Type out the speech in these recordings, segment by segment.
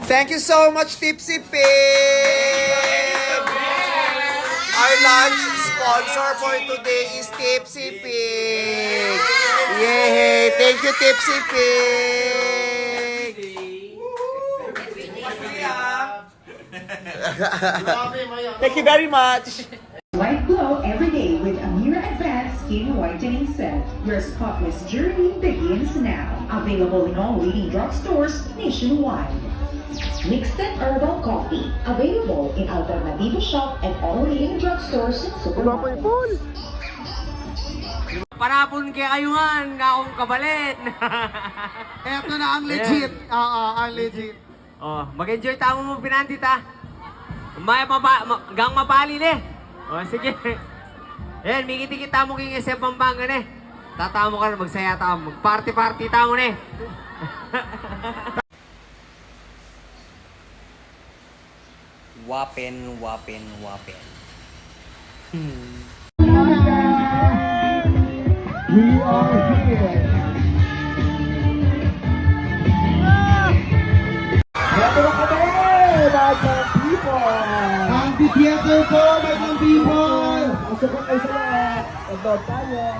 Thank you so much, Tipsy Pig! Our lunch sponsor for today is Tipsy Pig. Yay! Thank you, Tipsy Pig! Thank you very much! White glow every day with Amira Advanced Skin Whitening Set. Your spotless journey begins now. Available in all leading drugstores nationwide. Mixed Herbal Coffee. Available in Alternativo Shop and all leading drugstores and supermarkets. Parapon kay ayungan, nga akong kabalit. Eto na ang legit. Oo, ang legit. Oh, mag-enjoy tamo mo pinandit ha. Gang mapalin eh. Oh, sige. Ayan, mikiti-kita mo king isa Pambangan eh. Tatamo ka na, magsaya tamo. Mag-party-party tamo na eh. Wapen. We are here. Eto na kami, mga people. Ang theater po, mga people. Pasok ko kayo sa lahat. Ito tayo.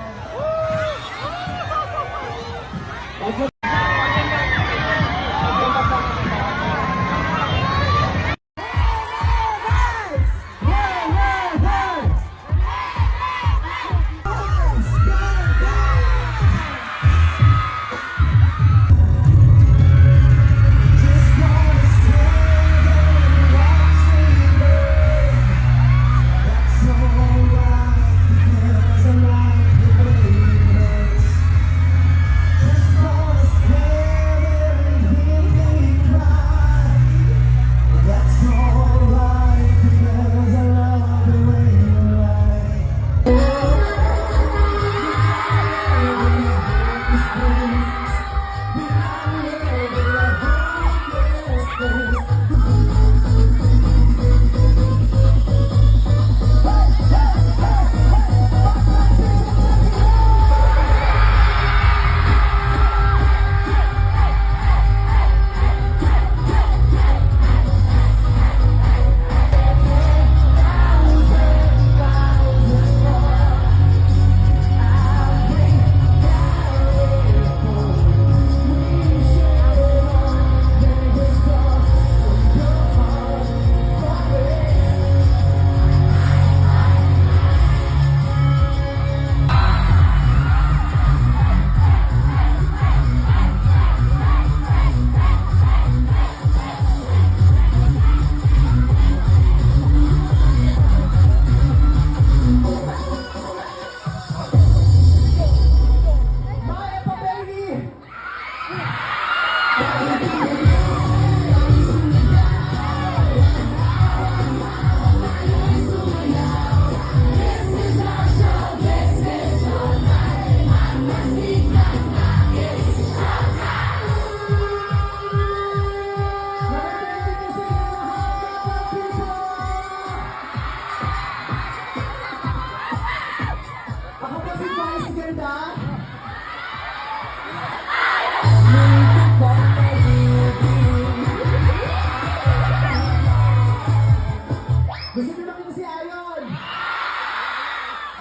Gusto nyo makita si Ayon?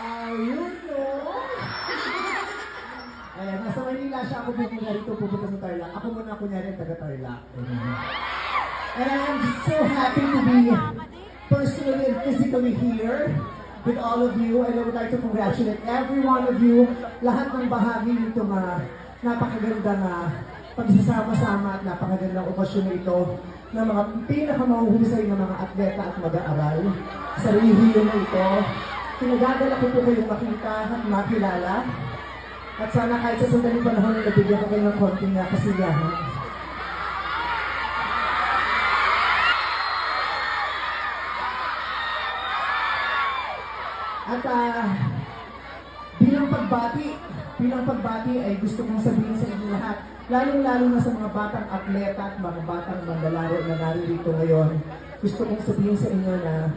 Ayun, no? Ayan, nasa Manila siya. Ako pupunta rito, pupunta sa Tarlac. Ako muna kunyari taga Tarlac. And I am so happy to be personally and physically here with all of you. And I would like to congratulate every one of you. Lahat ng bahagi nito napakaganda na pagsasama-sama at napakagandang okasyon na ito ng mga pinakamahuhusay ng mga atleta at mag-aaral sa reunion na ito. Pinagdadala ko po kayong makita at makilala. At sana kahit sa sandaling panahon na nabigyan ko kayo ng konting kasiyahan. At bilang pagbati ay gusto kong sabihin sa inyo lahat, lalong-lalo na sa mga batang atleta at mga batang mandalaro na naririto ngayon, gusto kong sabihin sa inyo na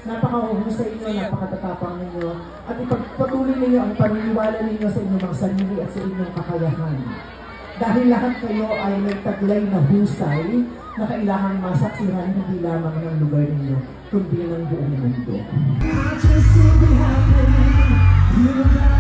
napakahusay inyo, napakatatapang ninyo, at ipagpatuloy ninyo ang paniniwala ninyo sa inyong mga sarili at sa inyong kakayahan. Dahil lahat kayo ay may taglay na husay na kailangang masaksihan hindi lamang ng lugar ninyo, kundi ng buong mundo. I just see me happy, you